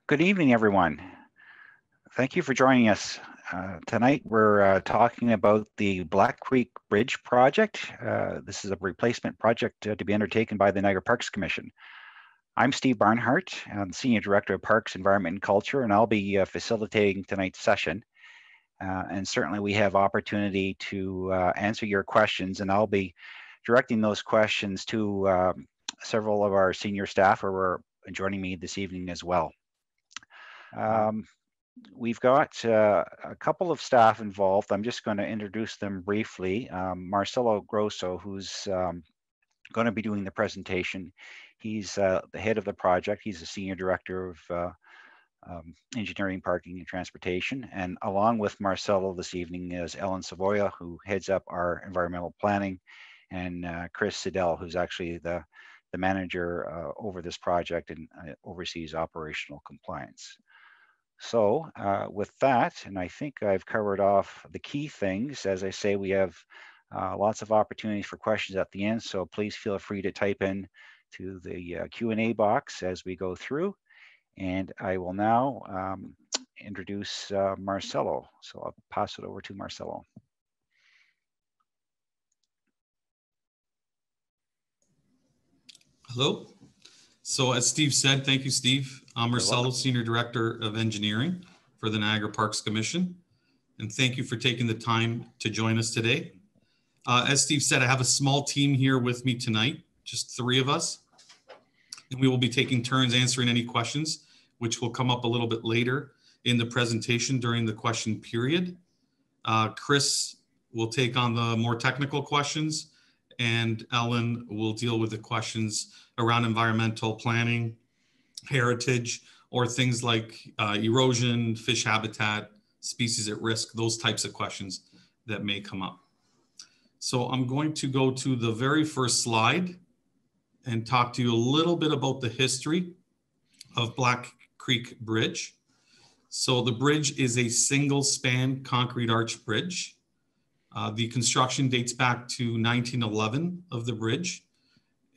Good evening, everyone. Thank you for joining us. Tonight, we're talking about the Black Creek Bridge project. This is a replacement project to be undertaken by the Niagara Parks Commission. I'm Steve Barnhart. I'm the Senior Director of Parks, Environment and Culture, and I'll be facilitating tonight's session. And certainly we have opportunity to answer your questions, and I'll be directing those questions to several of our senior staff who are joining me this evening as well. We've got a couple of staff involved. I'm just going to introduce them briefly. Marcelo Grosso, who's going to be doing the presentation. He's the head of the project. He's the Senior Director of Engineering, Parking, and Transportation. And along with Marcelo this evening is Ellen Savoya, who heads up our environmental planning, and Chris Siddell, who's actually the manager over this project and oversees operational compliance. So with that, and I think I've covered off the key things. As I say, we have lots of opportunities for questions at the end, so please feel free to type in to the Q&A box as we go through. And I will now introduce Marcelo. So I'll pass it over to Marcelo. Hello. So as Steve said, thank you, Steve. I'm Marcelo, Senior Director of Engineering for the Niagara Parks Commission. And thank you for taking the time to join us today. As Steve said, I have a small team here with me tonight, just 3 of us. And we will be taking turns answering any questions, which will come up a little bit later in the presentation during the question period. Chris will take on the more technical questions, and Ellen will deal with the questions around environmental planning, heritage, or things like erosion, fish habitat, species at risk, those types of questions that may come up. So I'm going to go to the very first slide and talk to you a little bit about the history of Black Creek Bridge. So the bridge is a single span concrete arch bridge. The construction dates back to 1911 of the bridge.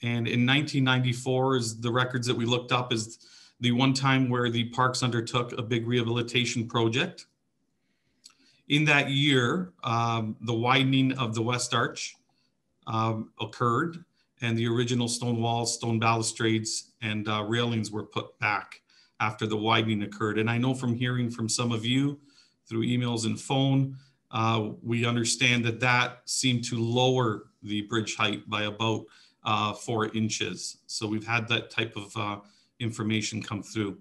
And in 1994 is the records that we looked up is the one time where the parks undertook a big rehabilitation project. In that year, the widening of the West Arch occurred, and the original stone walls, stone balustrades, and railings were put back after the widening occurred. And I know from hearing from some of you through emails and phone, we understand that that seemed to lower the bridge height by about 4 inches. So we've had that type of information come through.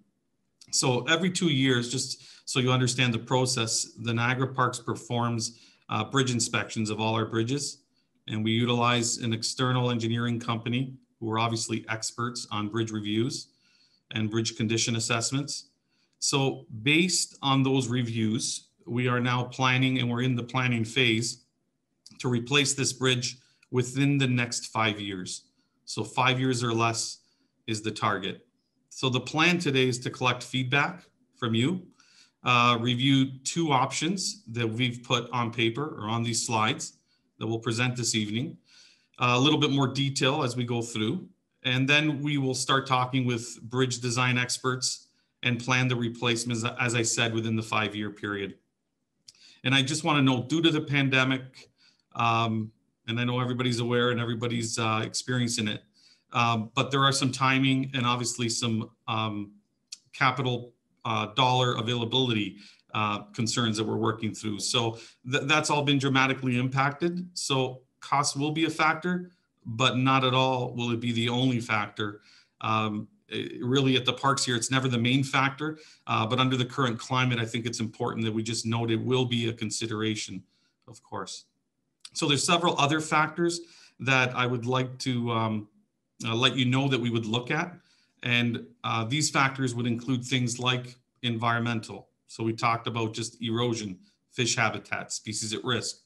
So every 2 years, just so you understand the process, the Niagara Parks performs bridge inspections of all our bridges. And we utilize an external engineering company who are obviously experts on bridge reviews and bridge condition assessments. So based on those reviews, we are now planning, and we're in the planning phase, to replace this bridge within the next 5 years. So 5 years or less is the target. So the plan today is to collect feedback from you, review 2 options that we've put on paper or on these slides that we'll present this evening, a little bit more detail as we go through. And then we will start talking with bridge design experts and plan the replacements, as I said, within the 5-year period. And I just want to note, due to the pandemic, and I know everybody's aware and everybody's experiencing it, but there are some timing and obviously some capital dollar availability concerns that we're working through. So that's all been dramatically impacted. So cost will be a factor, but not at all will it be the only factor. Really at the parks here, it's never the main factor, but under the current climate, I think it's important that we just note it will be a consideration, of course. So there's several other factors that I would like to let you know that we would look at. And these factors would include things like environmental. So we talked about just erosion, fish habitat, species at risk.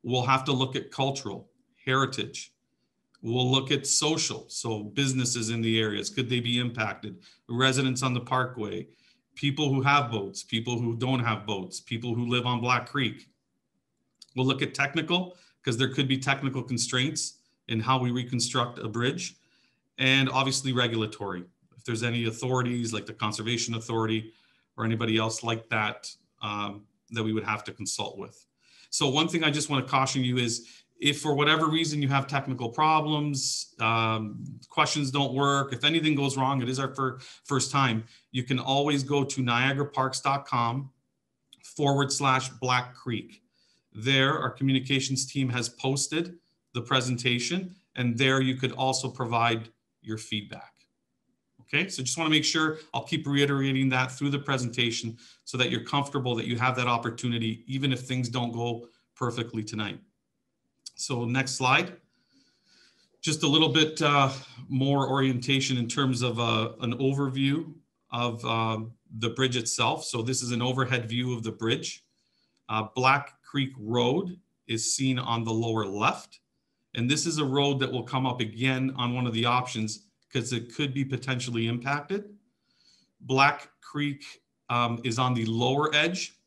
We'll have to look at cultural, heritage. We'll look at social, so businesses in the areas, could they be impacted? Residents on the Parkway, people who have boats, people who don't have boats, people who live on Black Creek. We'll look at technical, because there could be technical constraints in how we reconstruct a bridge. And obviously regulatory. if there's any authorities like the Conservation Authority or anybody else like that, that we would have to consult with. So one thing I just want to caution you is, if for whatever reason you have technical problems, questions don't work, if anything goes wrong, it is our first time, you can always go to niagaraparks.com/Black Creek. There, our communications team has posted the presentation, and there you could also provide your feedback. Okay, so just want to make sure, I'll keep reiterating that through the presentation so that you're comfortable that you have that opportunity, even if things don't go perfectly tonight. So next slide. Just a little bit more orientation in terms of an overview of the bridge itself. So this is an overhead view of the bridge. Black Creek Road is seen on the lower left. And this is a road that will come up again on one of the options because it could be potentially impacted. Black Creek is on the lower edge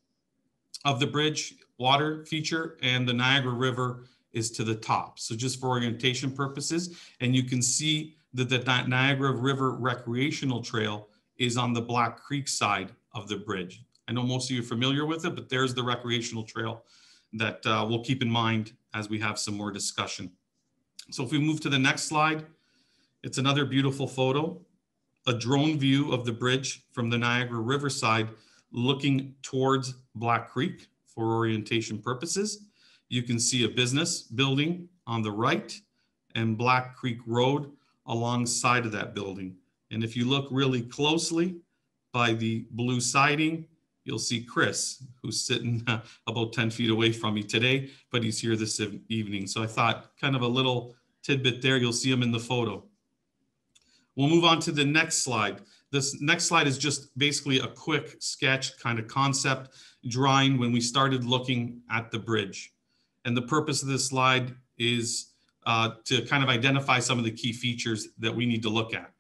of the bridge water feature, and the Niagara River is to the top. So just for orientation purposes, and you can see that the Niagara River recreational trail is on the Black Creek side of the bridge. I know most of you are familiar with it, but there's the recreational trail that we'll keep in mind as we have some more discussion. So if we move to the next slide, it's another beautiful photo, a drone view of the bridge from the Niagara River side looking towards Black Creek for orientation purposes. You can see a business building on the right and Black Creek Road alongside of that building. And if you look really closely by the blue siding, you'll see Chris, who's sitting about 10 feet away from me today, but he's here this evening. So I thought kind of a little tidbit there. You'll see him in the photo. We'll move on to the next slide. This next slide is just basically a quick sketch kind of concept drawing when we started looking at the bridge. And the purpose of this slide is to kind of identify some of the key features that we need to look at.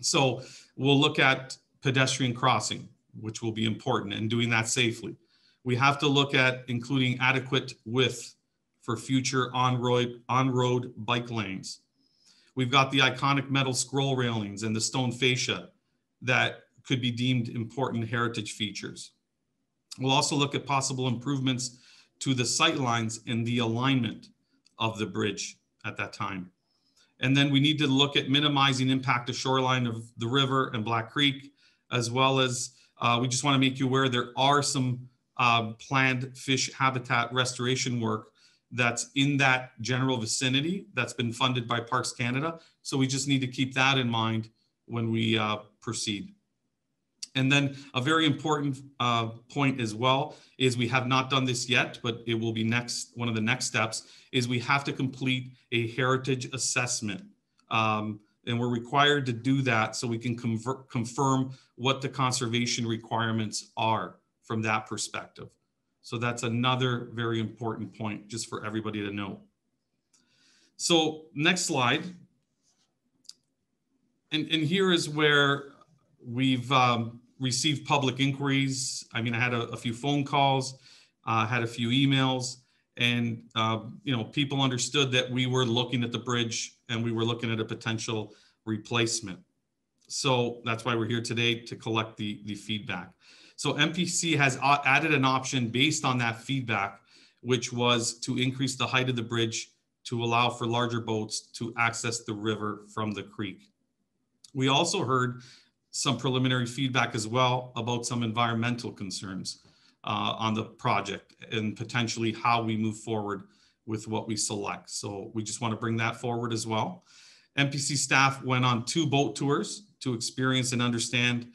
So we'll look at pedestrian crossing, which will be important, and doing that safely. We have to look at including adequate width for future on-road bike lanes. We've got the iconic metal scroll railings and the stone fascia that could be deemed important heritage features. We'll also look at possible improvements to the sight lines and the alignment of the bridge at that time. And then we need to look at minimizing impact to shoreline of the river and Black Creek, as well as we just want to make you aware there are some planned fish habitat restoration work that's in that general vicinity that's been funded by Parks Canada. So we just need to keep that in mind when we proceed. And then a very important point as well is we have not done this yet, but it will be next. One of the next steps is we have to complete a heritage assessment. And we're required to do that so we can confirm what the conservation requirements are from that perspective. So that's another very important point just for everybody to know. So next slide. And here is where we've received public inquiries. I mean, I had a few phone calls, had a few emails, and you know, people understood that we were looking at the bridge and we were looking at a potential replacement. So that's why we're here today, to collect the feedback. So MPC has added an option based on that feedback, which was to increase the height of the bridge to allow for larger boats to access the river from the creek. We also heard some preliminary feedback as well about some environmental concerns on the project and potentially how we move forward with what we select. So we just want to bring that forward as well. MPC staff went on 2 boat tours to experience and understand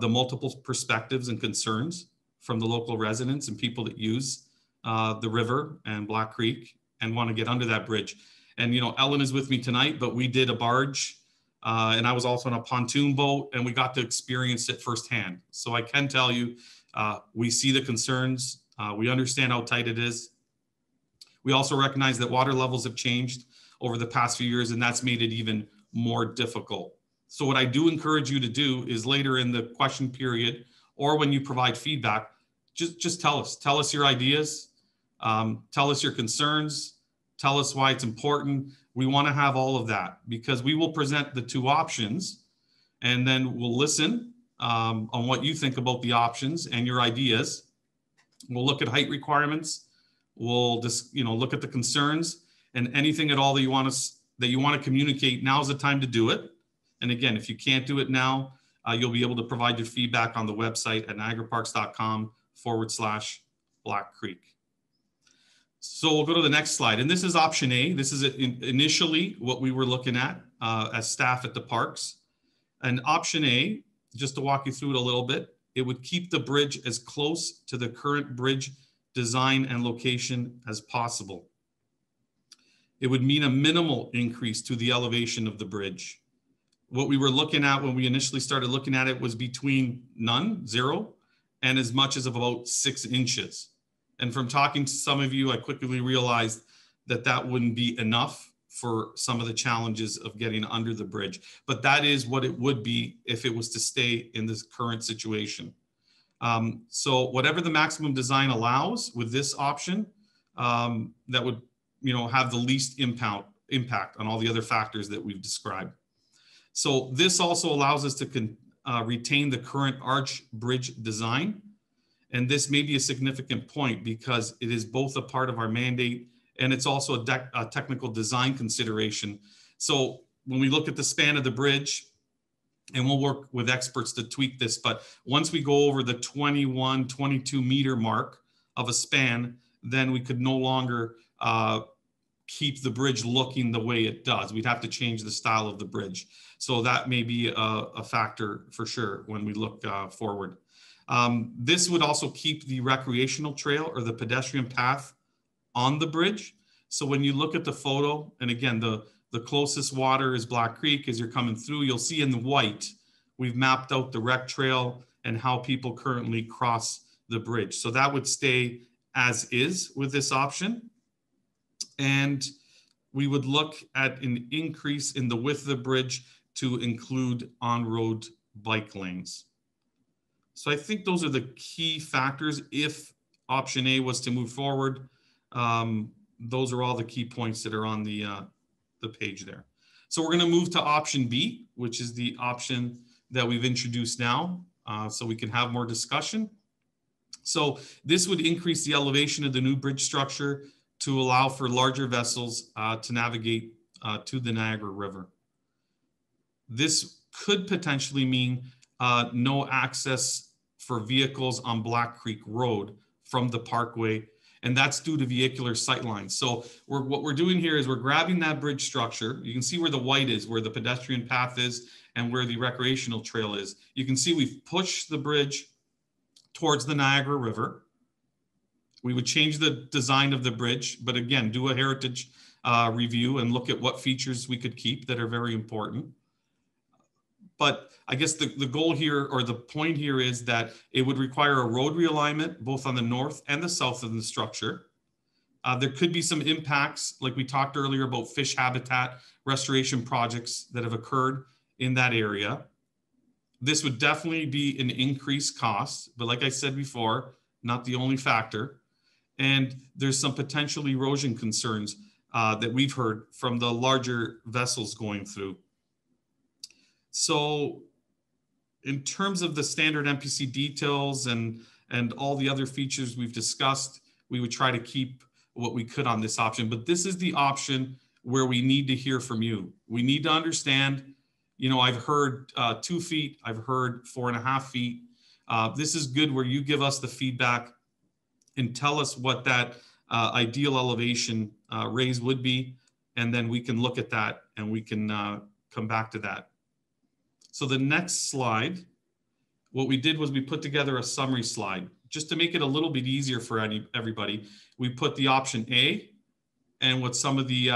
the multiple perspectives and concerns from the local residents and people that use the river and Black Creek and want to get under that bridge. And, you know, Ellen is with me tonight, but we did a barge and I was also on a pontoon boat, and we got to experience it firsthand. So I can tell you, we see the concerns. We understand how tight it is. We also recognize that water levels have changed over the past few years, and that's made it even more difficult. So what I do encourage you to do is later in the question period, or when you provide feedback, just tell us your ideas, tell us your concerns, tell us why it's important. We want to have all of that because we will present the 2 options, and then we'll listen on what you think about the options and your ideas. We'll look at height requirements. We'll just, look at the concerns and anything at all that you want to communicate. Now's the time to do it. And again, if you can't do it now, you'll be able to provide your feedback on the website at niagaraparks.com/Black Creek. So we'll go to the next slide. And this is option A. This is initially what we were looking at as staff at the parks. And option A, just to walk you through it a little bit, it would keep the bridge as close to the current bridge design and location as possible. It would mean a minimal increase to the elevation of the bridge. What we were looking at when we initially started looking at it was between none, 0, and as much as about 6 inches. And from talking to some of you, I quickly realized that that wouldn't be enough for some of the challenges of getting under the bridge. But that is what it would be if it was to stay in this current situation. So whatever the maximum design allows with this option, that would have the least impact on all the other factors that we've described. So this also allows us to retain the current arch bridge design. And this may be a significant point because it is both a part of our mandate and it's also a technical design consideration. So when we look at the span of the bridge, and we'll work with experts to tweak this, but once we go over the 21, 22 meter mark of a span, then we could no longer keep the bridge looking the way it does. We'd have to change the style of the bridge. So that may be a factor for sure when we look forward. This would also keep the recreational trail or the pedestrian path on the bridge. So when you look at the photo, and again, the closest water is Black Creek. As you're coming through, you'll see in the white, we've mapped out the rec trail and how people currently cross the bridge. So that would stay as is with this option. And we would look at an increase in the width of the bridge to include on-road bike lanes. So I think those are the key factors. If option A was to move forward, those are all the key points that are on the page there. So we're going to move to option B, which is the option that we've introduced now, so we can have more discussion. So this would increase the elevation of the new bridge structure to allow for larger vessels to navigate to the Niagara River. This could potentially mean no access for vehicles on Black Creek Road from the Parkway, and that's due to vehicular sightlines. So what we're doing here is we're grabbing that bridge structure. You can see where the white is, where the pedestrian path is, and where the recreational trail is. You can see we've pushed the bridge towards the Niagara River. We would change the design of the bridge, but again, do a heritage review and look at what features we could keep that are very important. But I guess the goal here, or the point here, is that it would require a road realignment both on the north and the south of the structure. There could be some impacts, like we talked earlier about fish habitat restoration projects that have occurred in that area. This would definitely be an increased cost, but like I said before, not the only factor. And there's some potential erosion concerns that we've heard from the larger vessels going through. So in terms of the standard MPC details and all the other features we've discussed, we would try to keep what we could on this option. But this is the option where we need to hear from you. We need to understand, I've heard 2 feet, I've heard 4.5 feet. This is good where you give us the feedback and tell us what that ideal elevation raise would be. And then we can look at that and we can come back to that. So the next slide, what we did was we put together a summary slide just to make it a little bit easier for everybody. We put the option A and what some of the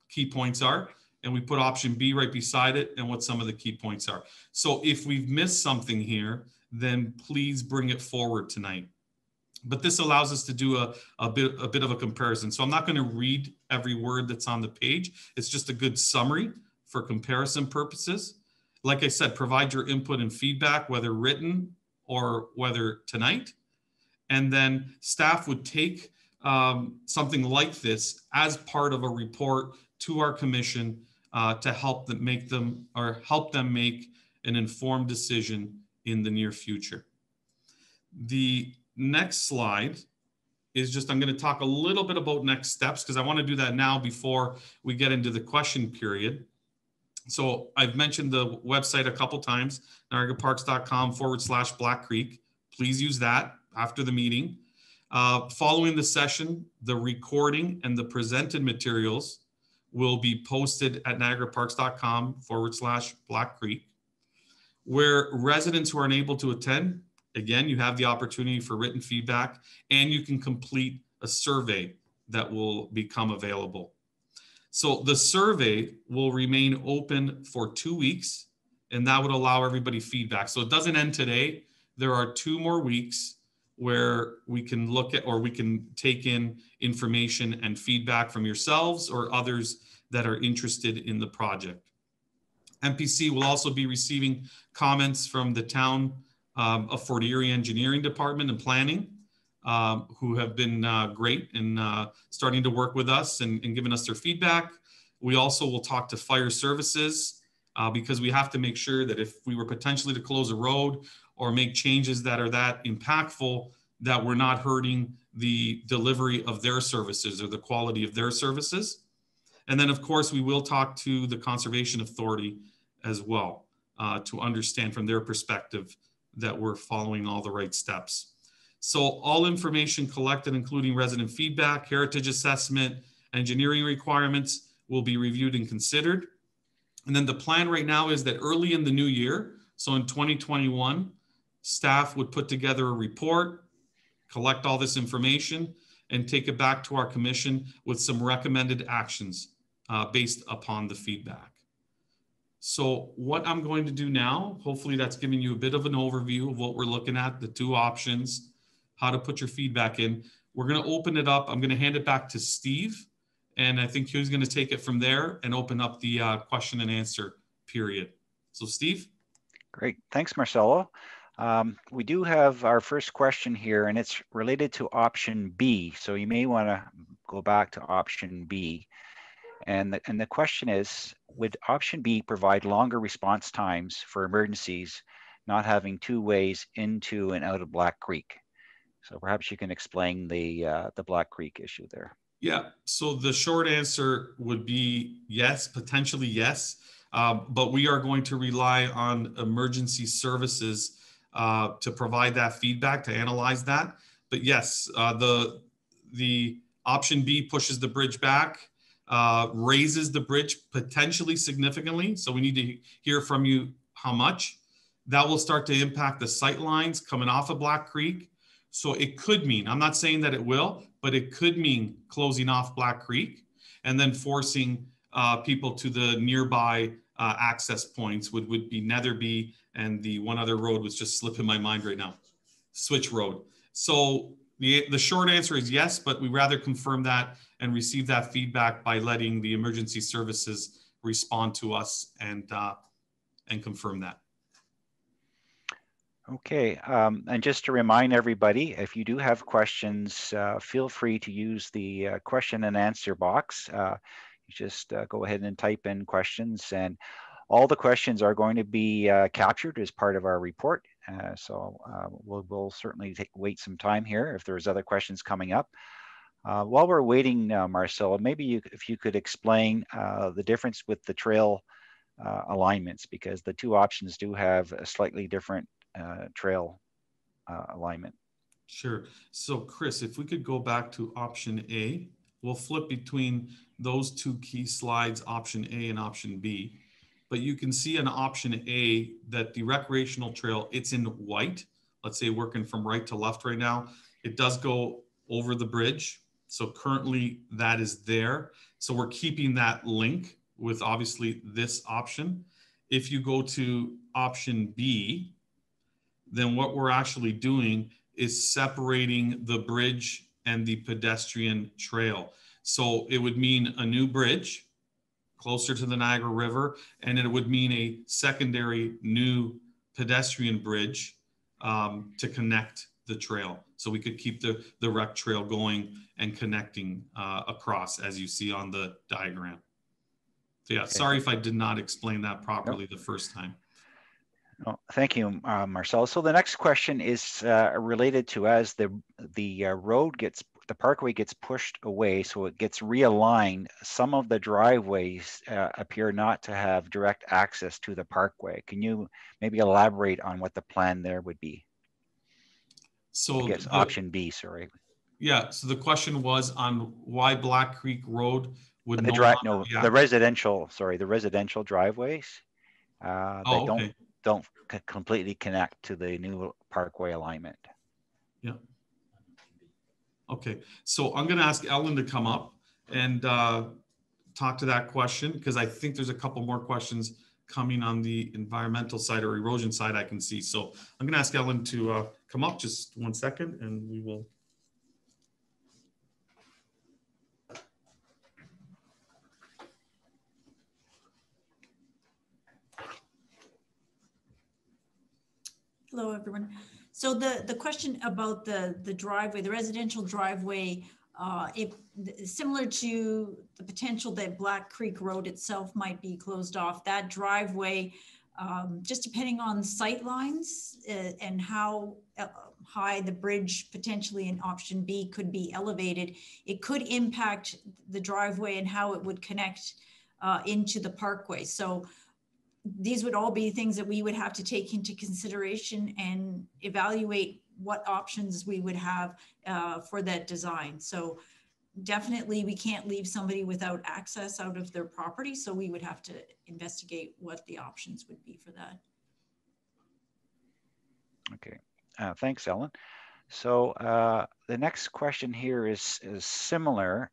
key points are, and we put option B right beside it and what some of the key points are. So if we've missed something here, then please bring it forward tonight. But this allows us to do a bit of a comparison. So I'm not going to read every word that's on the page. It's just a good summary for comparison purposes. Like I said, provide your input and feedback, whether written or whether tonight. And then staff would take something like this as part of a report to our commission to help them make an informed decision in the near future. The next slide is just, I'm going to talk a little bit about next steps because I want to do that now before we get into the question period. So I've mentioned the website a couple times, niagaraparks.com/Black Creek. Please use that after the meeting. Following the session, the recording and the presented materials will be posted at niagaraparks.com/Black Creek. Where residents who are unable to attend, again, you have the opportunity for written feedback, and you can complete a survey that will become available. So the survey will remain open for 2 weeks, and that would allow everybody feedback. So it doesn't end today. There are 2 more weeks where we can look at, or we can take in information and feedback from yourselves or others that are interested in the project. MPC will also be receiving comments from the Town of Fort Erie Engineering Department and Planning, who have been great in starting to work with us and giving us their feedback. We also will talk to fire services because we have to make sure that if we were potentially to close a road or make changes that are that impactful, that we're not hurting the delivery of their services or the quality of their services. And then, of course, we will talk to the Conservation Authority as well to understand from their perspective that we're following all the right steps. So all information collected, including resident feedback, heritage assessment, engineering requirements, will be reviewed and considered. And then the plan right now is that early in the new year, so in 2021, staff would put together a report, collect all this information, and take it back to our commission with some recommended actions based upon the feedback. So what I'm going to do now, hopefully that's giving you a bit of an overview of what we're looking at, the 2 options, how to put your feedback in. We're going to open it up. I'm going to hand it back to Steve, and I think he's going to take it from there and open up the question and answer period. So Steve? Great. Thanks, Marcelo. We do have our first question here, and it's related to option B. So you may want to go back to option B. And the question is, would option B provide longer response times for emergencies, not having 2 ways into and out of Black Creek? So perhaps you can explain the Black Creek issue there. Yeah, so the short answer would be yes, potentially yes, but we are going to rely on emergency services to provide that feedback, to analyze that. But yes, the option B pushes the bridge back, raises the bridge potentially significantly. So we need to hear from you how much. That will start to impact the sight lines coming off of Black Creek. So it could mean, I'm not saying that it will, but it could mean closing off Black Creek and then forcing people to the nearby access points would be Netherby, and the one other road was just slipping my mind right now, Switch Road. So the short answer is yes, but we rather confirm that and receive that feedback by letting the emergency services respond to us and confirm that. Okay, and just to remind everybody, if you do have questions, feel free to use the question and answer box. You just go ahead and type in questions, and all the questions are going to be captured as part of our report. So we'll certainly wait some time here if there's other questions coming up. While we're waiting, Marcelo, maybe if you could explain the difference with the trail alignments, because the 2 options do have a slightly different trail alignment. Sure. So Chris, if we could go back to option A, we'll flip between those 2 key slides, option A and option B. But you can see in option A that the recreational trail, it's in white. Let's say working from right to left right now. It does go over the bridge. So currently that is there. So we're keeping that link with obviously this option. If you go to option B, then what we're actually doing is separating the bridge and the pedestrian trail. So it would mean a new bridge closer to the Niagara River, and it would mean a secondary new pedestrian bridge to connect the trail. So we could keep the rec trail going and connecting across, as you see on the diagram. So yeah, sorry if I did not explain that properly the first time. Oh, thank you, Marcel. So the next question is related to as the road gets, the parkway gets pushed away, so it gets realigned. Some of the driveways appear not to have direct access to the parkway. Can you maybe elaborate on what the plan there would be? I So guess option B, sorry. yeah, so the question was on why Black Creek Road would The no longer no, be the active. residential, sorry, the residential driveways that Oh, okay. don't completely connect to the new parkway alignment. Yeah. Okay. So I'm going to ask Ellen to come up and talk to that question because I think there's a couple more questions coming on the environmental side or erosion side I can see. So I'm going to ask Ellen to come up just 1 second and we will. Hello, everyone. So the question about the driveway, the residential driveway, similar to the potential that Black Creek Road itself might be closed off, that driveway, just depending on sight lines and how high the bridge potentially in option B could be elevated, it could impact the driveway and how it would connect into the parkway. So these would all be things that we would have to take into consideration and evaluate what options we would have for that design. So definitely we can't leave somebody without access out of their property. So we would have to investigate what the options would be for that. Okay, thanks, Ellen. So the next question here is similar,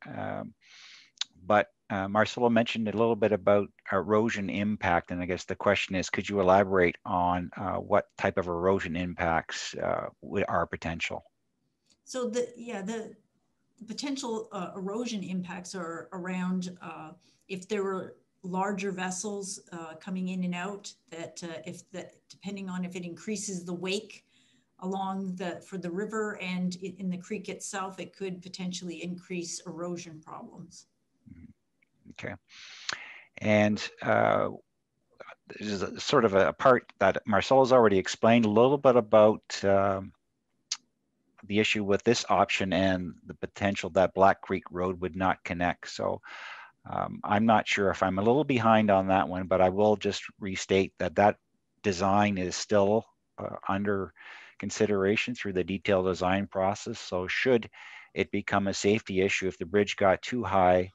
but Marcelo mentioned a little bit about erosion impact, and I guess the question is, could you elaborate on what type of erosion impacts are potential? So the potential erosion impacts are around if there were larger vessels coming in and out, that depending on if it increases the wake along for the river and in the creek itself, it could potentially increase erosion problems. Okay. And there's sort of a part that Marcelo's already explained a little bit about the issue with this option and the potential that Black Creek Road would not connect. So I'm not sure if I'm a little behind on that one, but I will just restate that design is still under consideration through the detailed design process. So should it become a safety issue if the bridge got too high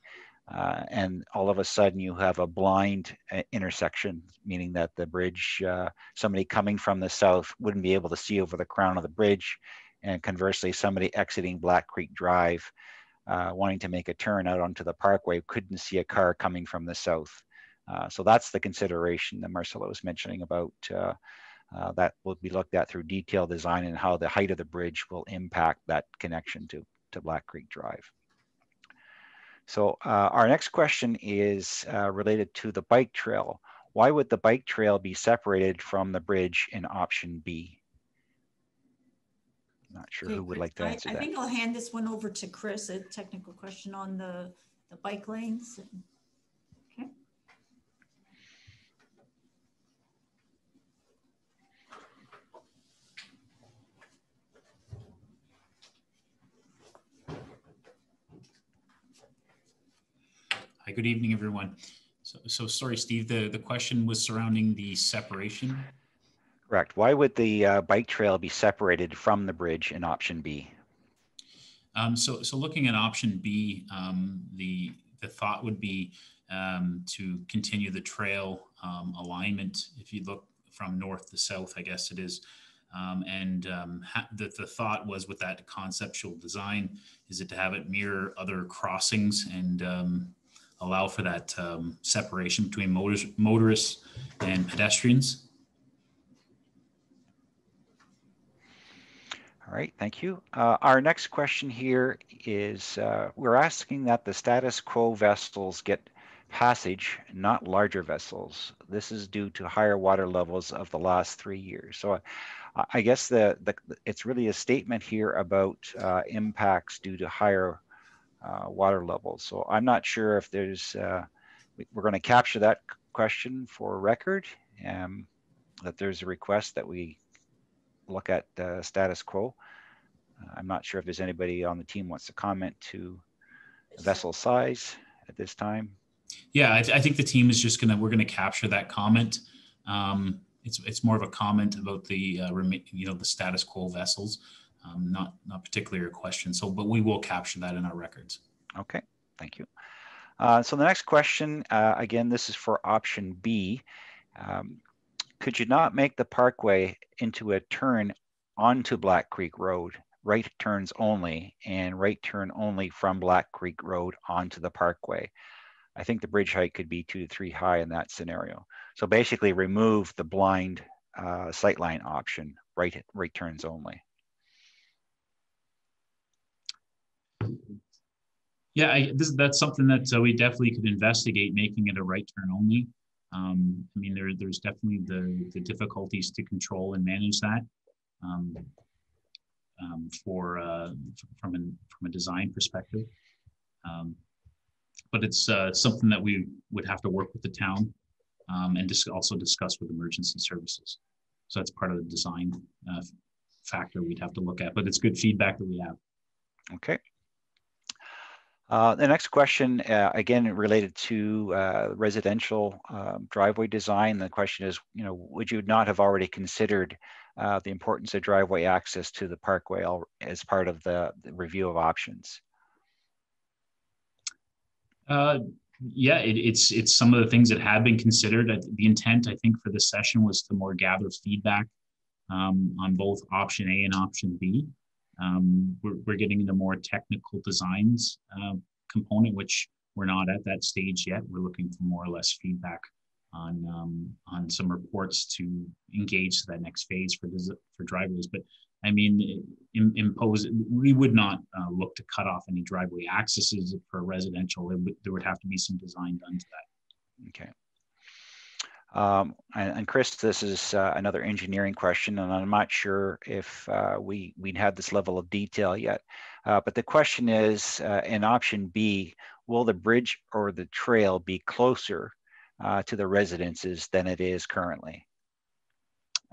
and all of a sudden you have a blind intersection, meaning that the bridge, somebody coming from the south wouldn't be able to see over the crown of the bridge, and conversely somebody exiting Black Creek Drive wanting to make a turn out onto the parkway couldn't see a car coming from the south. So that's the consideration that Marcelo was mentioning about that will be looked at through detailed design and how the height of the bridge will impact that connection to Black Creek Drive. So our next question is related to the bike trail. Why would the bike trail be separated from the bridge in option B? Not sure who would like to answer that. I think I'll hand this one over to Chris, a technical question on the bike lanes. Okay. Hi, good evening, everyone. So sorry, Steve, the question was surrounding the separation. Correct. Why would the bike trail be separated from the bridge in option B? So looking at option B, the thought would be to continue the trail alignment. If you look from north to south, I guess it is. The thought was with that conceptual design, is it to have it mirror other crossings and allow for that separation between motorists and pedestrians. All right, thank you. Our next question here is, we're asking that the status quo vessels get passage, not larger vessels. This is due to higher water levels of the last 3 years. So I guess it's really a statement here about impacts due to higher water levels. So I'm not sure if there's, we're going to capture that question for record. that there's a request that we look at status quo. I'm not sure if there's anybody on the team wants to comment to vessel size at this time. Yeah, I think the team is just we're gonna capture that comment. It's more of a comment about the the status quo vessels, not particularly a question. So, but we will capture that in our records. Okay, thank you. So the next question, again, this is for option B. Could you not make the parkway into a turn onto Black Creek Road, right turns only, and right turn only from Black Creek Road onto the parkway? I think the bridge height could be 2 to 3 high in that scenario. So basically remove the blind sightline option, right turns only. Yeah, that's something that we definitely could investigate, making it a right turn only. I mean, there's definitely the difficulties to control and manage that from a design perspective. But it's something that we would have to work with the town and also discuss with emergency services. So that's part of the design factor we'd have to look at, but it's good feedback that we have. Okay. The next question, again, related to residential driveway design. The question is, would you not have already considered the importance of driveway access to the parkway as part of the review of options? Yeah, it's some of the things that have been considered. The intent, I think, for this session was to more gather feedback on both option A and option B. We're getting into more technical designs component, which we're not at that stage yet. We're looking for more or less feedback on some reports to engage to that next phase for driveways. But I mean, we would not look to cut off any driveway accesses for residential. There would have to be some design done to that. Okay. And Chris, this is another engineering question, and I'm not sure if we'd had this level of detail yet. But the question is, in option B, will the bridge or the trail be closer to the residences than it is currently?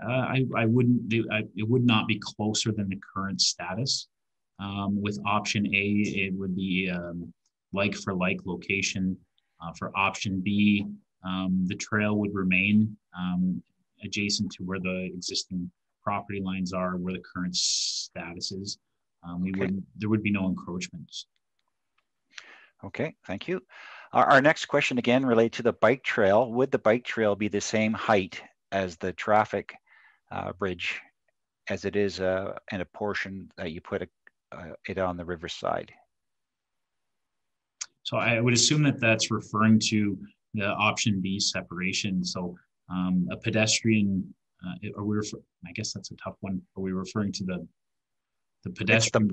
I wouldn't do. It would not be closer than the current status. With option A, it would be like for like location. For option B, the trail would remain adjacent to where the existing property lines are, where the current status is. There would be no encroachments. Okay, thank you. Our next question again related to the bike trail. Would the bike trail be the same height as the traffic bridge as it is in a portion that you put it on the riverside? So I would assume that that's referring to the option B separation. So a pedestrian, I guess that's a tough one. Are we referring to the pedestrian?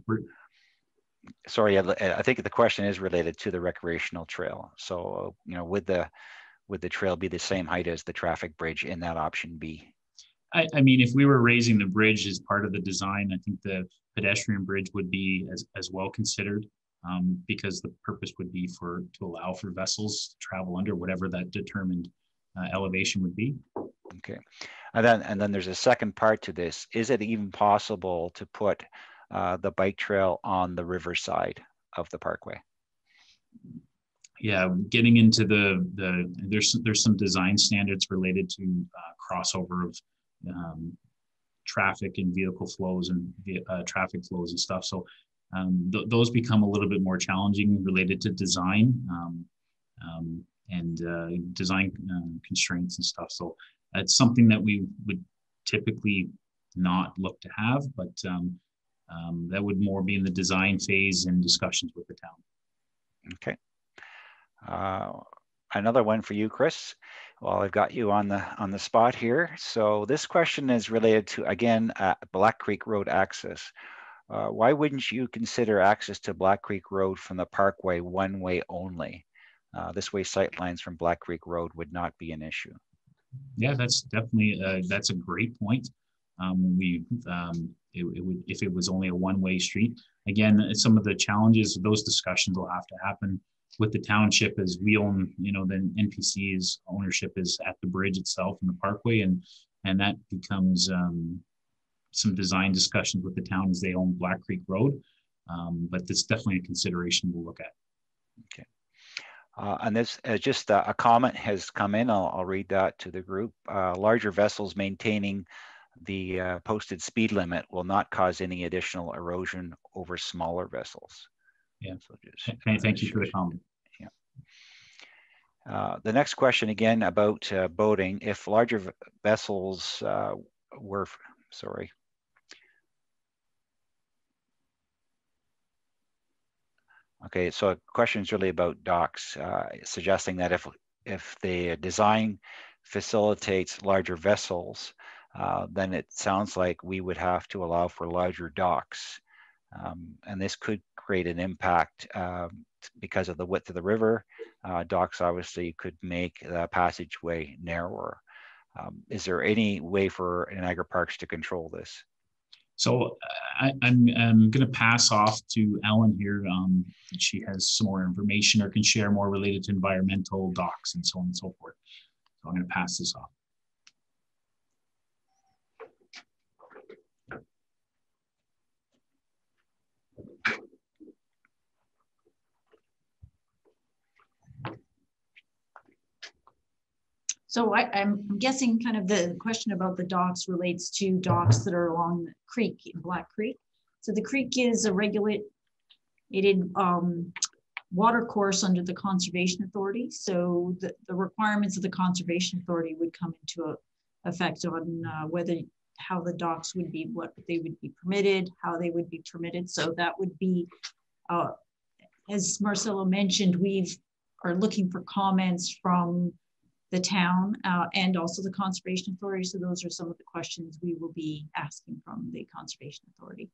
Sorry, I think the question is related to the recreational trail. So, would the trail be the same height as the traffic bridge in that option B? I mean, if we were raising the bridge as part of the design, I think the pedestrian bridge would be as well considered, because the purpose would be to allow for vessels to travel under whatever that determined elevation would be. Okay, and then there's a second part to this. Is it even possible to put the bike trail on the riverside of the parkway? Yeah, getting into there's some design standards related to crossover of traffic and vehicle flows and traffic flows and stuff. So those become a little bit more challenging related to design and design constraints and stuff. So it's something that we would typically not look to have, but that would more be in the design phase and discussions with the town. Okay. Another one for you, Chris. Well, I've got you on the spot here. So this question is related to, again, Black Creek Road access. Why wouldn't you consider access to Black Creek Road from the parkway one way only? This way sightlines from Black Creek Road would not be an issue. Yeah, that's definitely, that's a great point. If it was only a one-way street, again, some of the challenges, those discussions will have to happen with the township as we own, then NPC's ownership is at the bridge itself and the parkway. And and that becomes some design discussions with the town as they own Black Creek Road. But that's definitely a consideration we'll look at. Okay. And this just a comment has come in. I'll read that to the group. Larger vessels maintaining the posted speed limit will not cause any additional erosion over smaller vessels. Yeah. So just, Thank you for the comment. Yeah. The next question again about boating. If larger vessels were, sorry. Okay, so a question is really about docks, suggesting that if the design facilitates larger vessels, then it sounds like we would have to allow for larger docks. And this could create an impact because of the width of the river. Docks obviously could make the passageway narrower. Is there any way for Niagara Parks to control this? So I'm going to pass off to Ellen here. She has some more information or can share more related to environmental docks and so on and so forth. So I'm going to pass this off. So I'm guessing kind of the question about the docks relates to docks that are along the creek, Black Creek. So the creek is a regulated water course under the Conservation Authority. So the requirements of the Conservation Authority would come into effect on how the docks would be, what they would be permitted, how they would be permitted. So that would be, as Marcelo mentioned, are looking for comments from the town and also the Conservation Authority. So those are some of the questions we will be asking from the Conservation Authority.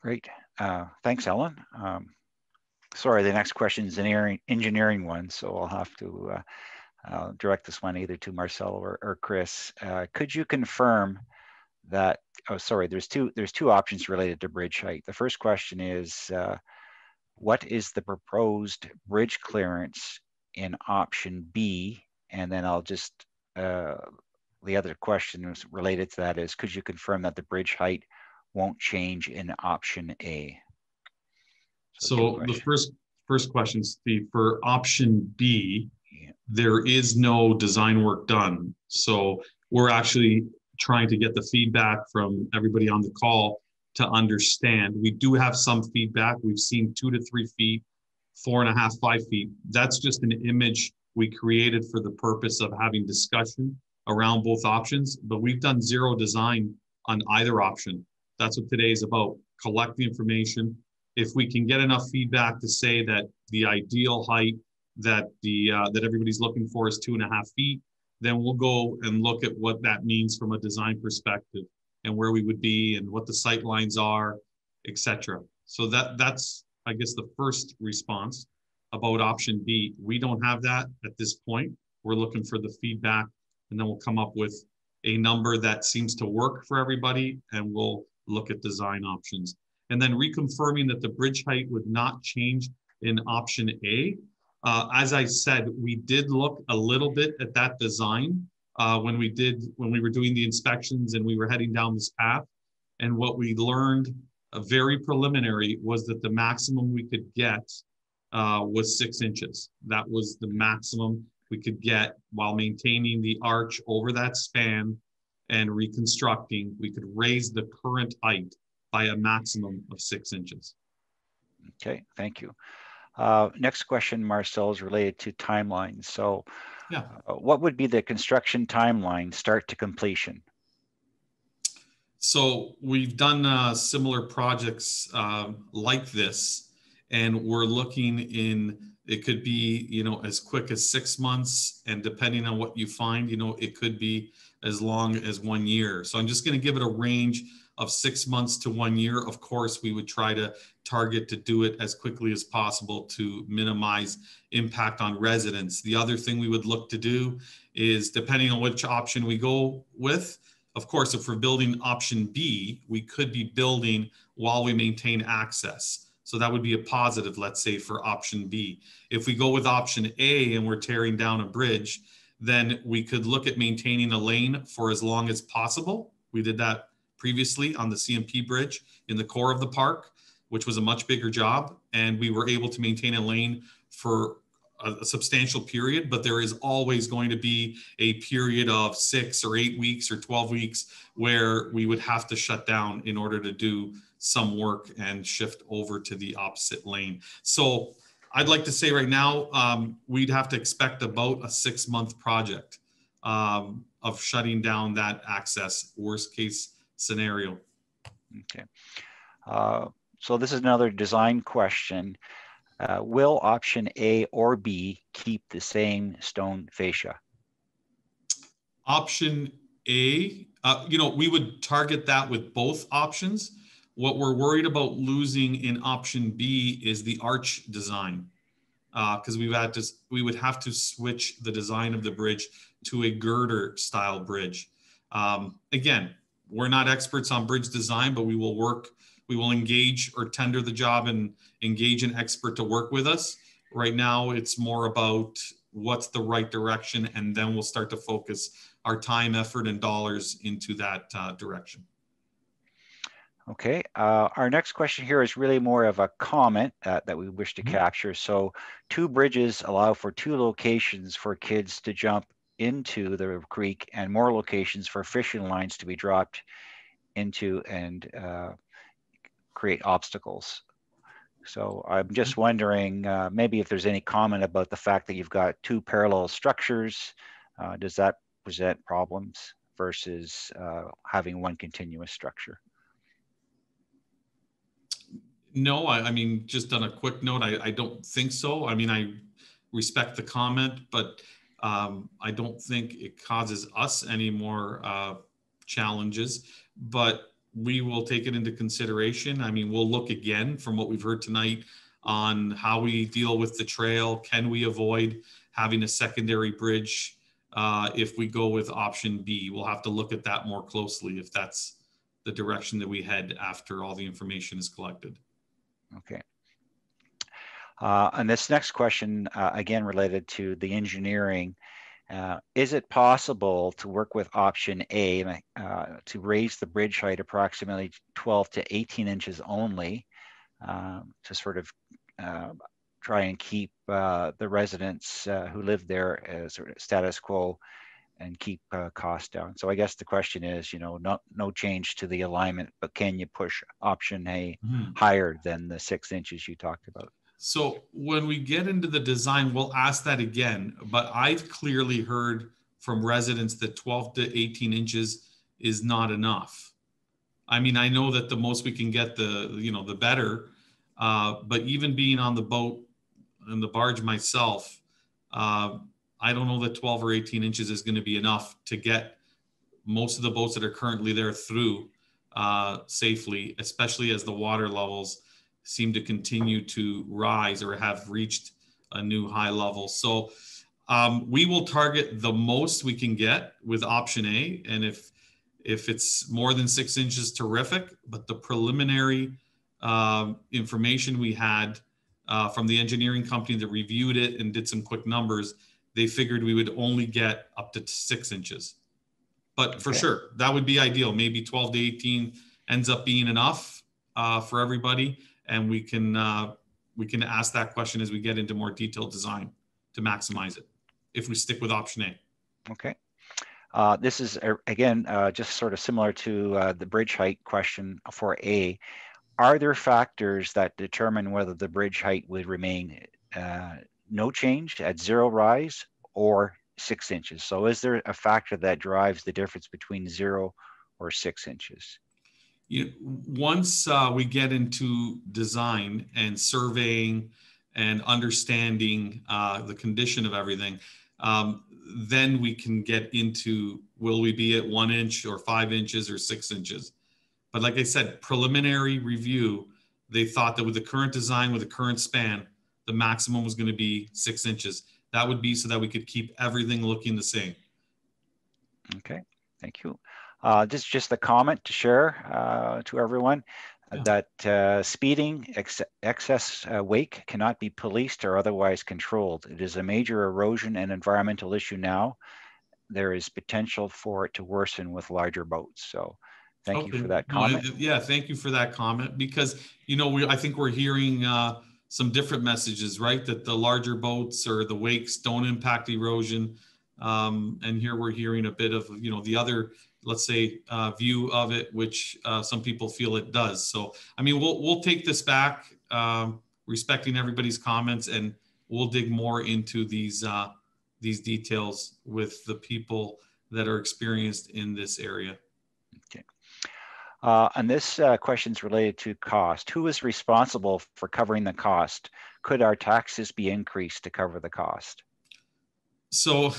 Great. Thanks, Ellen. Sorry, the next question is an engineering one, so I'll have to direct this one either to Marcelo or Chris. Could you confirm that, oh, sorry, there's two options related to bridge height. The first question is, what is the proposed bridge clearance in option B? And then I'll just, the other question related to that is, could you confirm that the bridge height won't change in option A? So the first question, Steve, for option B, there is no design work done. So we're actually trying to get the feedback from everybody on the call to understand. We do have some feedback. We've seen 2 to 3 feet, 4.5, 5 feet. That's just an image we created for the purpose of having discussion around both options, but we've done zero design on either option. That's what today is about. Collect the information. If we can get enough feedback to say that the ideal height that that everybody's looking for is 2.5 feet, then we'll go and look at what that means from a design perspective and where we would be and what the sight lines are, etc. So that's, I guess, the first response about option B. We don't have that at this point. We're looking for the feedback, and then we'll come up with a number that seems to work for everybody, and we'll look at design options. And then reconfirming that the bridge height would not change in option A. As I said, we did look a little bit at that design when we were doing the inspections and we were heading down this path. And what we learned, very preliminary, was that the maximum we could get was 6 inches. That was the maximum we could get while maintaining the arch over that span and reconstructing. We could raise the current height by a maximum of 6 inches. Okay, thank you. Next question, Marcel, is related to timelines. So yeah, what would be the construction timeline, start to completion? So we've done similar projects like this, and we're looking in, it could be, you know, as quick as 6 months, and depending on what you find, you know, it could be as long as 1 year. So I'm just going to give it a range of 6 months to 1 year. Of course, we would try to target to do it as quickly as possible to minimize impact on residents. The other thing we would look to do is, depending on which option we go with, of course, if we're building option B, we could be building while we maintain access. So that would be a positive, let's say, for option B. If we go with option A and we're tearing down a bridge, then we could look at maintaining a lane for as long as possible. We did that previously on the CMP bridge in the core of the park, which was a much bigger job. And we were able to maintain a lane for a substantial period, but there is always going to be a period of 6 or 8 weeks or 12 weeks where we would have to shut down in order to do some work and shift over to the opposite lane. So I'd like to say right now, we'd have to expect about a 6-month project of shutting down that access, worst case scenario. Okay. So this is another design question. Will option A or B keep the same stone fascia? Option A, we would target that with both options. What we're worried about losing in option B is the arch design, because we would have to switch the design of the bridge to a girder style bridge. Again, we're not experts on bridge design, but we will engage or tender the job and engage an expert to work with us. Right now, it's more about what's the right direction, and then we'll start to focus our time, effort, and dollars into that direction. Okay, our next question here is really more of a comment that we wish to capture. So 2 bridges allow for 2 locations for kids to jump into the creek and more locations for fishing lines to be dropped into and create obstacles. So I'm just wondering maybe if there's any comment about the fact that you've got 2 parallel structures. Does that present problems versus having 1 continuous structure? No, I mean, just on a quick note, I don't think so. I mean, I respect the comment, but I don't think it causes us any more challenges, but we will take it into consideration. I mean, we'll look again from what we've heard tonight on how we deal with the trail. Can we avoid having a secondary bridge if we go with option B? We'll have to look at that more closely if that's the direction that we head after all the information is collected. Okay. And this next question, again, related to the engineering. Is it possible to work with option A to raise the bridge height approximately 12 to 18 inches only to sort of try and keep the residents who live there as sort of status quo and keep costs down? So I guess the question is, no change to the alignment, but can you push option A higher than the 6 inches you talked about? So when we get into the design, we'll ask that again, but I've clearly heard from residents that 12 to 18 inches is not enough. I mean, I know that the most we can get, the better, but even being on the boat and the barge myself, I don't know that 12 or 18 inches is going to be enough to get most of the boats that are currently there through safely, especially as the water levels seem to continue to rise or have reached a new high level. So we will target the most we can get with option A. And if it's more than 6 inches, terrific. But the preliminary information we had from the engineering company that reviewed it and did some quick numbers, they figured we would only get up to 6 inches. But for sure, that would be ideal. Maybe 12 to 18 ends up being enough for everybody. And we can ask that question as we get into more detailed design to maximize it, if we stick with option A. Okay. This is, again, just sort of similar to the bridge height question for A. Are there factors that determine whether the bridge height would remain no change at 0 rise or 6 inches? So is there a factor that drives the difference between 0 or 6 inches? Once we get into design and surveying and understanding the condition of everything, then we can get into, will we be at 1 inch or 5 inches or 6 inches? But like I said, preliminary review, they thought that with the current design, with the current span, the maximum was going to be 6 inches. That would be so that we could keep everything looking the same. Okay, thank you. This is just a comment to share to everyone. that speeding, excess wake cannot be policed or otherwise controlled. It is a major erosion and environmental issue now. There is potential for it to worsen with larger boats. So thank you for that comment. Yeah, thank you for that comment, because, I think we're hearing some different messages, right? That the larger boats or the wakes don't impact erosion. And here we're hearing a bit of, the other, let's say, view of it, which some people feel it does. So, I mean, we'll take this back, respecting everybody's comments, and we'll dig more into these details with the people that are experienced in this area. Okay. And this question is related to cost. Who is responsible for covering the cost? Could our taxes be increased to cover the cost? So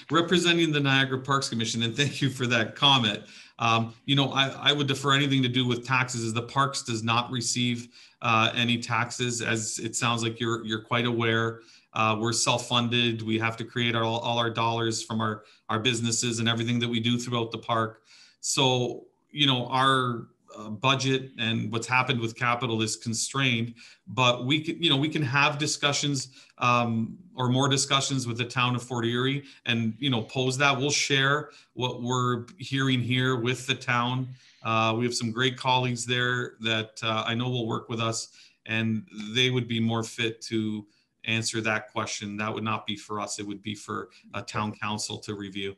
representing the Niagara Parks Commission, and thank you for that comment. I would defer anything to do with taxes, as the parks does not receive any taxes, as it sounds like you're quite aware. We're self-funded. We have to create all our dollars from our businesses and everything that we do throughout the park. So, our budget and what's happened with capital is constrained, but we can have discussions or more discussions with the town of Fort Erie and, pose that. We'll share what we're hearing here with the town. We have some great colleagues there that I know will work with us, and they would be more fit to answer that question. That would not be for us. It would be for a town council to review.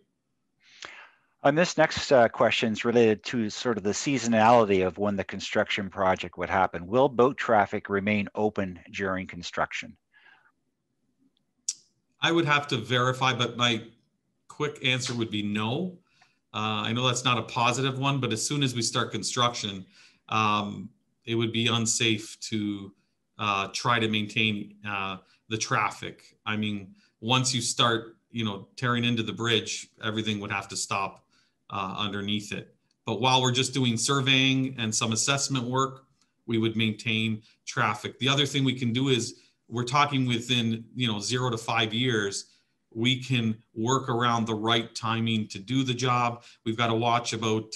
And this next question is related to sort of the seasonality of when the construction project would happen. Will boat traffic remain open during construction? I would have to verify, but my quick answer would be no. I know that's not a positive one, but as soon as we start construction, it would be unsafe to try to maintain the traffic. I mean, once you start, tearing into the bridge, everything would have to stop underneath it. But while we're just doing surveying and some assessment work, we would maintain traffic. The other thing we can do is, we're talking within 0 to 5 years, we can work around the right timing to do the job. We've got to watch about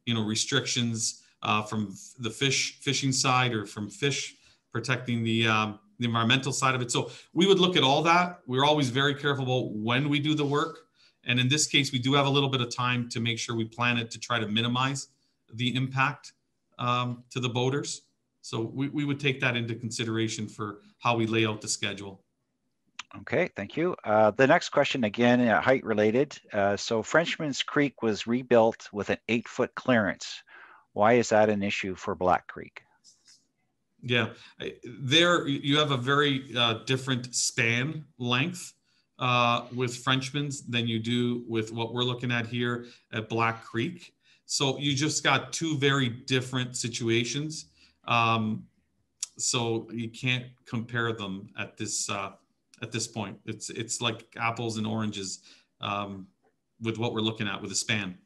restrictions from the fishing side, or from fish, protecting the environmental side of it. So we would look at all that. We're always very careful about when we do the work. And in this case, we do have a little bit of time to make sure we plan it to try to minimize the impact to the boaters. So we would take that into consideration for how we lay out the schedule. Okay, thank you. The next question, again, height related. So Frenchman's Creek was rebuilt with an 8-foot clearance. Why is that an issue for Black Creek? Yeah, there you have a very different span length with Frenchman's than you do with what we're looking at here at Black Creek. So you just got two very different situations. So you can't compare them at this point. It's like apples and oranges with what we're looking at with a span.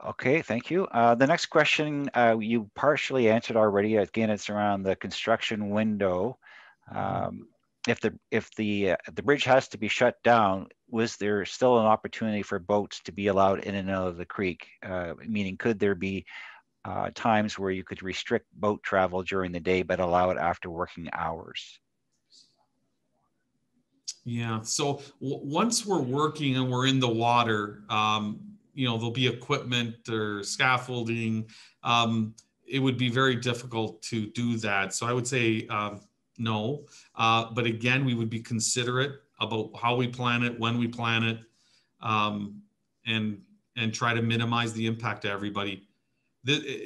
Okay, thank you. The next question you partially answered already. Again, it's around the construction window. If the bridge has to be shut down, was there still an opportunity for boats to be allowed in and out of the creek? Meaning, could there be times where you could restrict boat travel during the day but allow it after working hours? Yeah, so once we're working and we're in the water, there'll be equipment or scaffolding. It would be very difficult to do that. So I would say no. But again, we would be considerate about how we plan it, when we plan it, and try to minimize the impact to everybody.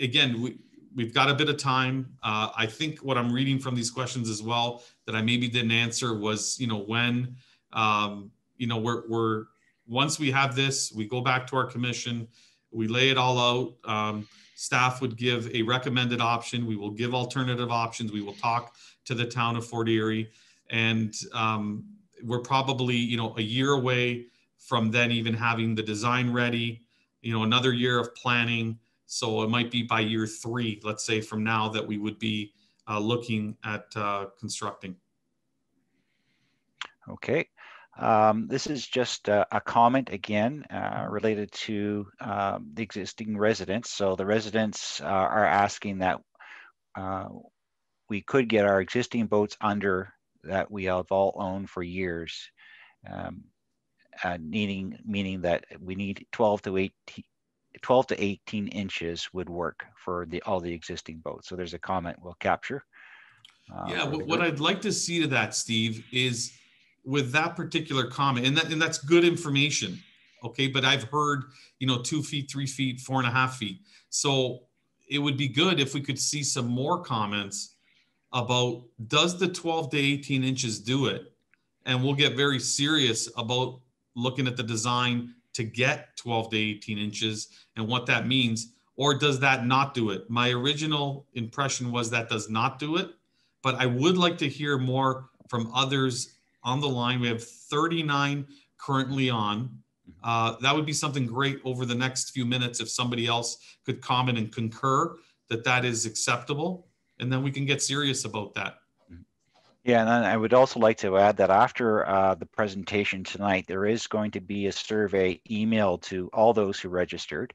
Again, we've got a bit of time. I think what I'm reading from these questions as well that I maybe didn't answer was, when, we're once we have this, we go back to our commission, we lay it all out. Staff would give a recommended option. We will give alternative options. We will talk to the town of Fort Erie, and we're probably, a year away from then even having the design ready, another year of planning. So it might be by year 3, let's say, from now, that we would be looking at constructing. Okay. This is just a comment again related to the existing residents. So the residents are asking that we could get our existing boats under that we have all owned for years, meaning that we need 12 to 18 inches would work for all the existing boats. So there's a comment we'll capture. Yeah, what I'd like to see to that, Steve, is with that particular comment, and that's good information, okay? But I've heard, 2 feet, 3 feet, 4.5 feet. So it would be good if we could see some more comments about, does the 12 to 18 inches do it? And we'll get very serious about looking at the design to get 12 to 18 inches and what that means. Or does that not do it? My original impression was that does not do it, but I would like to hear more from others on the line. We have 39 currently on. That would be something great over the next few minutes if somebody else could comment and concur that that is acceptable, and then we can get serious about that. Yeah, and then I would also like to add that after the presentation tonight, there is going to be a survey emailed to all those who registered.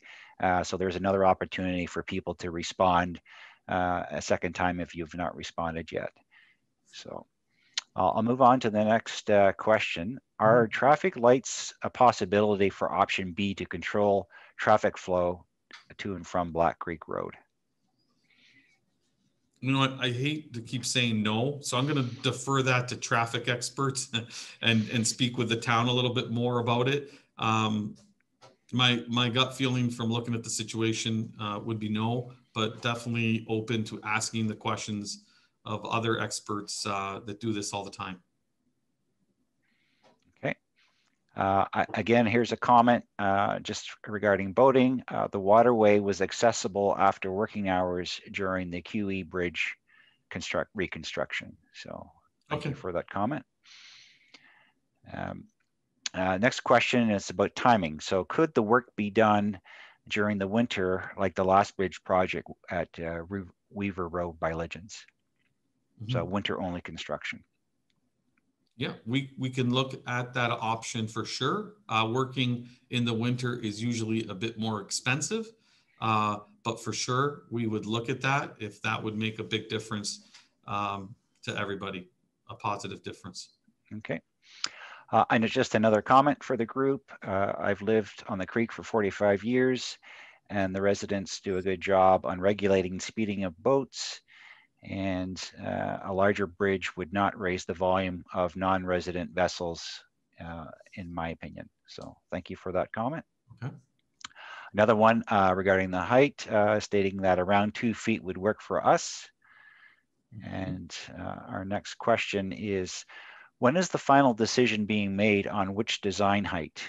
So there's another opportunity for people to respond a second time if you've not responded yet. So I'll move on to the next question. Are traffic lights a possibility for option B to control traffic flow to and from Black Creek Road? You know what? I hate to keep saying no, so I'm going to defer that to traffic experts and speak with the town a little bit more about it. My gut feeling from looking at the situation would be no, but definitely open to asking the questions of other experts that do this all the time. Okay. Again, here's a comment just regarding boating. The waterway was accessible after working hours during the QE Bridge reconstruction. So thank you for that comment. Next question is about timing. So could the work be done during the winter like the last bridge project at Weaver Road by Legends? So winter only construction. Yeah, we can look at that option for sure. Working in the winter is usually a bit more expensive, but for sure we would look at that if that would make a big difference to everybody, a positive difference. Okay. And it's just another comment for the group. I've lived on the creek for 45 years, and the residents do a good job on regulating speeding of boats, and a larger bridge would not raise the volume of non-resident vessels, in my opinion. So thank you for that comment. Okay. Another one regarding the height, stating that around 2 feet would work for us. And our next question is, when is the final decision being made on which design height?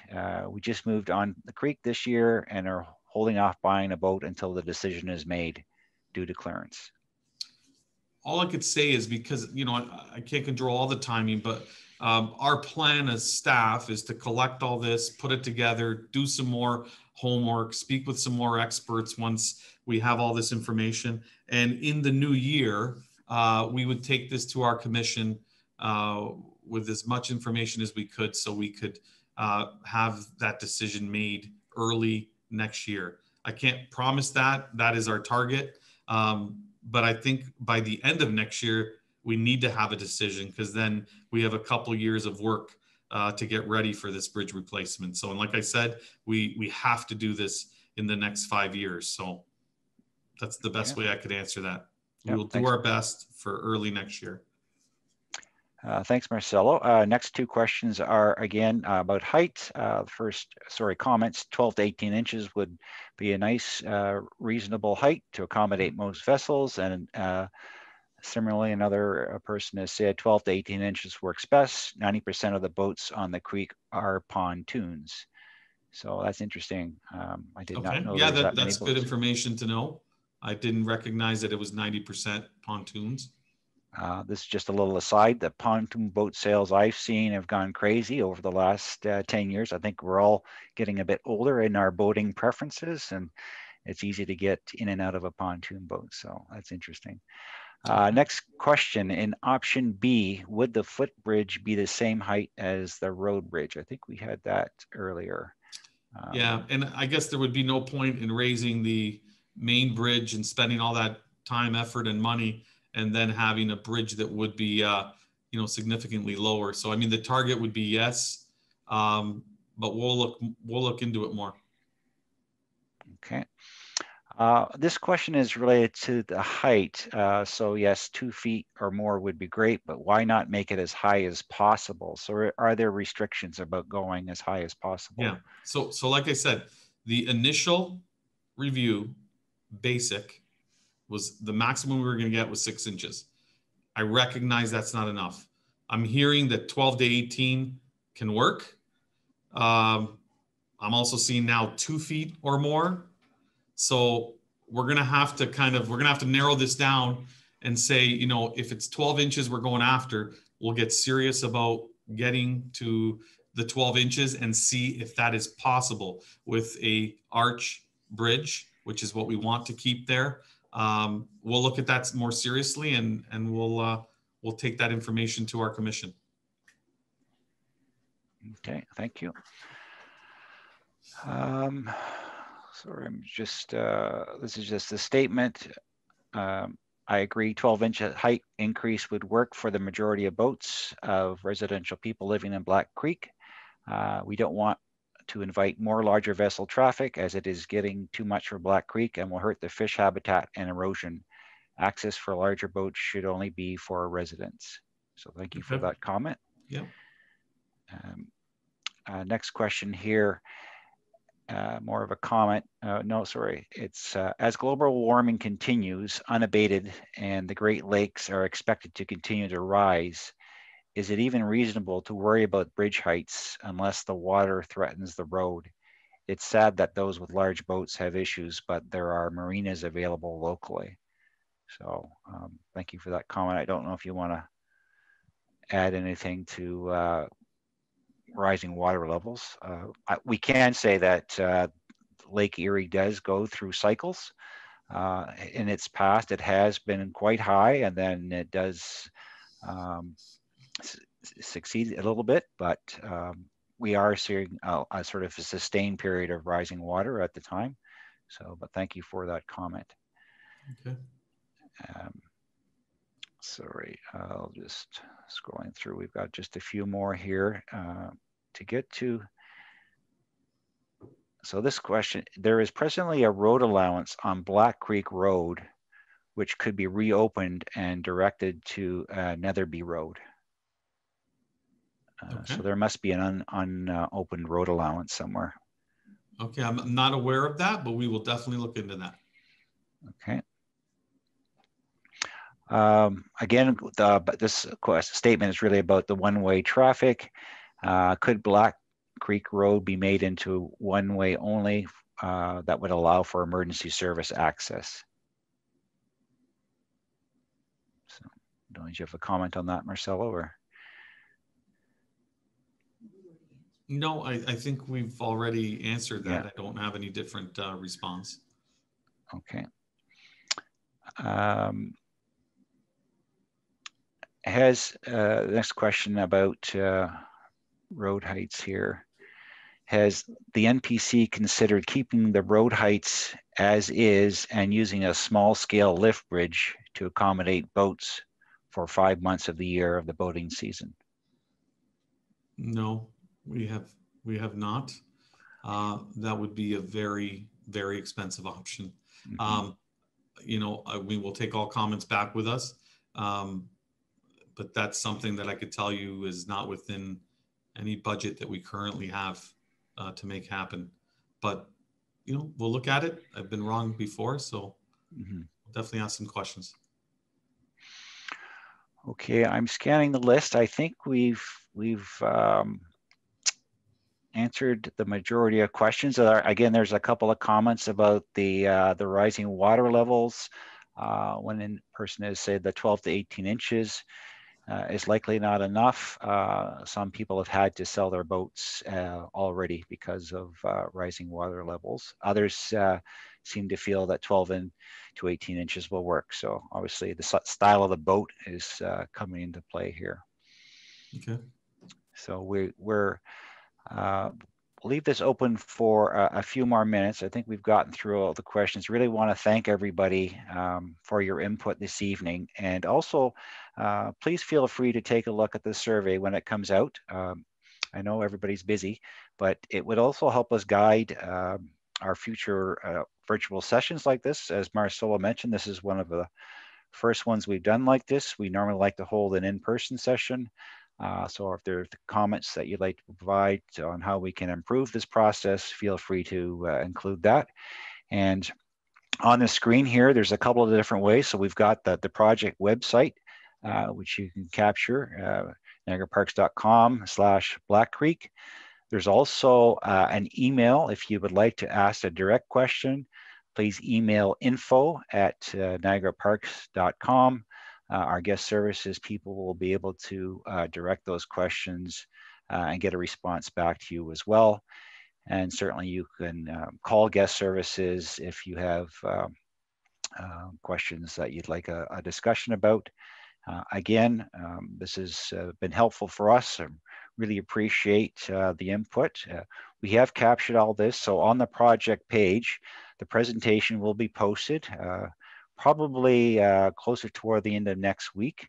We just moved on the creek this year and are holding off buying a boat until the decision is made due to clearance. All I could say is, because, I can't control all the timing, but our plan as staff is to collect all this, put it together, do some more homework, speak with some more experts once we have all this information. And in the new year, we would take this to our commission with as much information as we could, so we could have that decision made early next year. I can't promise that. That is our target. But I think by the end of next year, we need to have a decision, because then we have a couple years of work to get ready for this bridge replacement. So, and like I said, we have to do this in the next 5 years. So that's the best way I could answer that. We will do our best for early next year. Thanks, Marcelo. Next two questions are again about height. Comments, 12 to 18 inches would be a nice, reasonable height to accommodate most vessels. And similarly, another person has said 12 to 18 inches works best. 90% of the boats on the creek are pontoons. So that's interesting. I did not know. Yeah, that's good information to know. I didn't recognize that it was 90% pontoons. This is just a little aside. The pontoon boat sales I've seen have gone crazy over the last 10 years. I think we're all getting a bit older in our boating preferences, and it's easy to get in and out of a pontoon boat. So that's interesting. Next question, in option B, would the footbridge be the same height as the road bridge? I think we had that earlier. Yeah, and I guess there would be no point in raising the main bridge and spending all that time, effort, and money, and then having a bridge that would be, you know, significantly lower. So I mean, the target would be yes, but we'll look into it more. Okay. This question is related to the height. So yes, 2 feet or more would be great, but why not make it as high as possible? So are there restrictions about going as high as possible? Yeah. So like I said, the initial review, basic, was the maximum we were going to get was 6 inches. I recognize that's not enough. I'm hearing that 12 to 18 can work. I'm also seeing now 2 feet or more. So we're going to have to narrow this down and say, you know, if it's 12 inches we're going after, we'll get serious about getting to the 12 inches and see if that is possible with a arch bridge, which is what we want to keep there. We'll look at that more seriously, and we'll take that information to our commission. Okay, thank you. Sorry, I'm just, this is just a statement. I agree, 12-inch height increase would work for the majority of boats of residential people living in Black Creek. We don't want to invite more larger vessel traffic, as it is getting too much for Black Creek and will hurt the fish habitat and erosion. Access for larger boats should only be for residents. So thank you for that comment. Yeah. Next question here. More of a comment. No, sorry. It's as global warming continues unabated and the Great Lakes are expected to continue to rise, is it even reasonable to worry about bridge heights unless the water threatens the road? It's sad that those with large boats have issues, but there are marinas available locally. So thank you for that comment. I don't know if you want to add anything to rising water levels. We can say that Lake Erie does go through cycles. In its past, it has been quite high, and then it does succeed a little bit, but we are seeing a sort of a sustained period of rising water at the time. So, but thank you for that comment. Okay. Sorry, I'll just scrolling through. We've got just a few more here to get to. So this question, there is presently a road allowance on Black Creek Road, which could be reopened and directed to Netherby Road. Okay. So there must be an unopened road allowance somewhere. Okay, I'm not aware of that, but we will definitely look into that. Okay. Again, this statement is really about the one-way traffic. Could Black Creek Road be made into one-way only that would allow for emergency service access? So, don't you have a comment on that, Marcelo? Or? No, I think we've already answered that. Yeah. I don't have any different response. Okay. The next question about road heights here. Has the NPC considered keeping the road heights as is and using a small scale lift bridge to accommodate boats for 5 months of the year of the boating season? No, we have not. That would be a very, very expensive option. Mm-hmm. You know, we will take all comments back with us. But that's something that I could tell you is not within any budget that we currently have to make happen. But, you know, we'll look at it. I've been wrong before, so we'll definitely ask some questions. Okay, I'm scanning the list. I think we've answered the majority of questions. Again, there's a couple of comments about the rising water levels. One person has said that 12 to 18 inches is likely not enough. Some people have had to sell their boats already because of rising water levels. Others seem to feel that 12 to 18 inches will work. So obviously the style of the boat is coming into play here. Okay. So we'll leave this open for a few more minutes. I think we've gotten through all the questions. Really want to thank everybody for your input this evening. And also, please feel free to take a look at the survey when it comes out. I know everybody's busy, but it would also help us guide our future virtual sessions like this. As Marcelo mentioned, this is one of the first ones we've done like this. We normally like to hold an in-person session. So if there are comments that you'd like to provide on how we can improve this process, feel free to include that. And on the screen here, there's a couple of different ways. So we've got the project website, which you can capture, niagaraparks.com/Black Creek. There's also an email if you would like to ask a direct question. Please email info@niagaraparks.com. Our guest services people will be able to direct those questions and get a response back to you as well. And certainly you can call guest services if you have questions that you'd like a discussion about. Again, this has been helpful for us. I really appreciate the input. We have captured all this. So on the project page, the presentation will be posted probably closer toward the end of next week.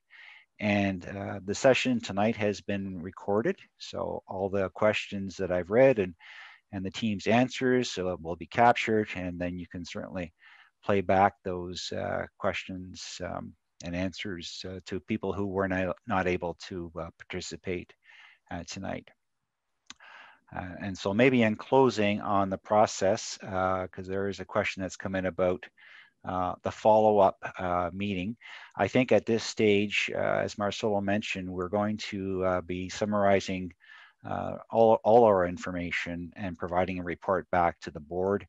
And the session tonight has been recorded. So all the questions that I've read and the team's answers will be captured. And then you can certainly play back those questions and answers to people who were not able to participate tonight. And so maybe in closing on the process, because there is a question that's come in about the follow-up meeting. I think at this stage, as Marcelo mentioned, we're going to be summarizing all our information and providing a report back to the board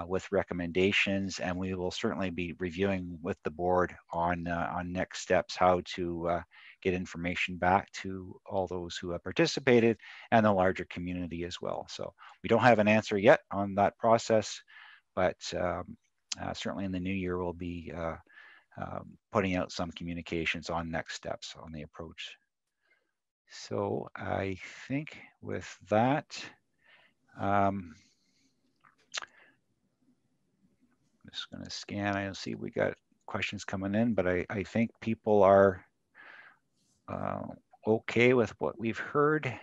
with recommendations, and we will certainly be reviewing with the board on next steps, how to get information back to all those who have participated and the larger community as well. So we don't have an answer yet on that process, but certainly in the new year, we'll be putting out some communications on next steps on the approach. So I think with that, I'm just going to scan. I see we got questions coming in, but I think people are okay with what we've heard.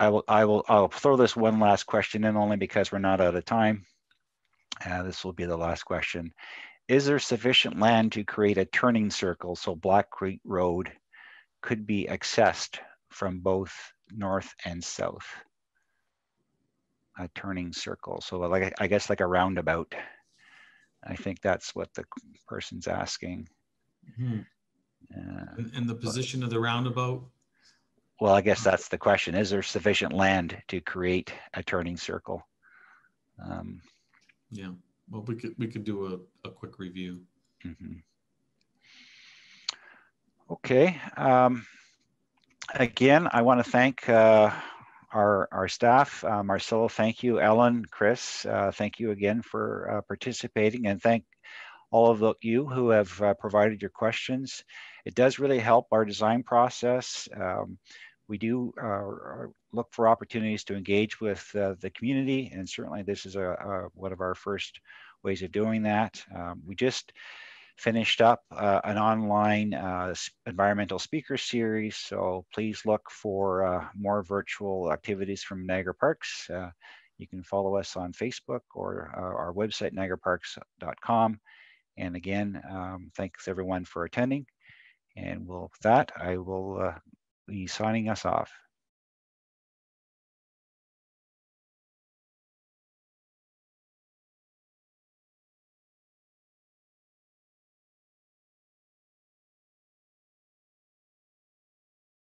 I'll throw this one last question in only because we're not out of time. This will be the last question. Is there sufficient land to create a turning circle so Black Creek Road could be accessed from both north and south? A turning circle, so like I guess like a roundabout. I think that's what the person's asking. Mm-hmm. And the position of the roundabout? Well, I guess that's the question. Is there sufficient land to create a turning circle? Yeah, well, we could do a quick review. Mm-hmm. Okay. Again, I want to thank our staff. Marcelo, thank you. Ellen, Chris, thank you again for participating, and thank all of you who have provided your questions. It does really help our design process. We do look for opportunities to engage with the community, and certainly this is one of our first ways of doing that. We just finished up an online environmental speaker series, so please look for more virtual activities from Niagara Parks. You can follow us on Facebook or our website, niagaraparks.com. And again, thanks everyone for attending. And with that, I will be signing us off.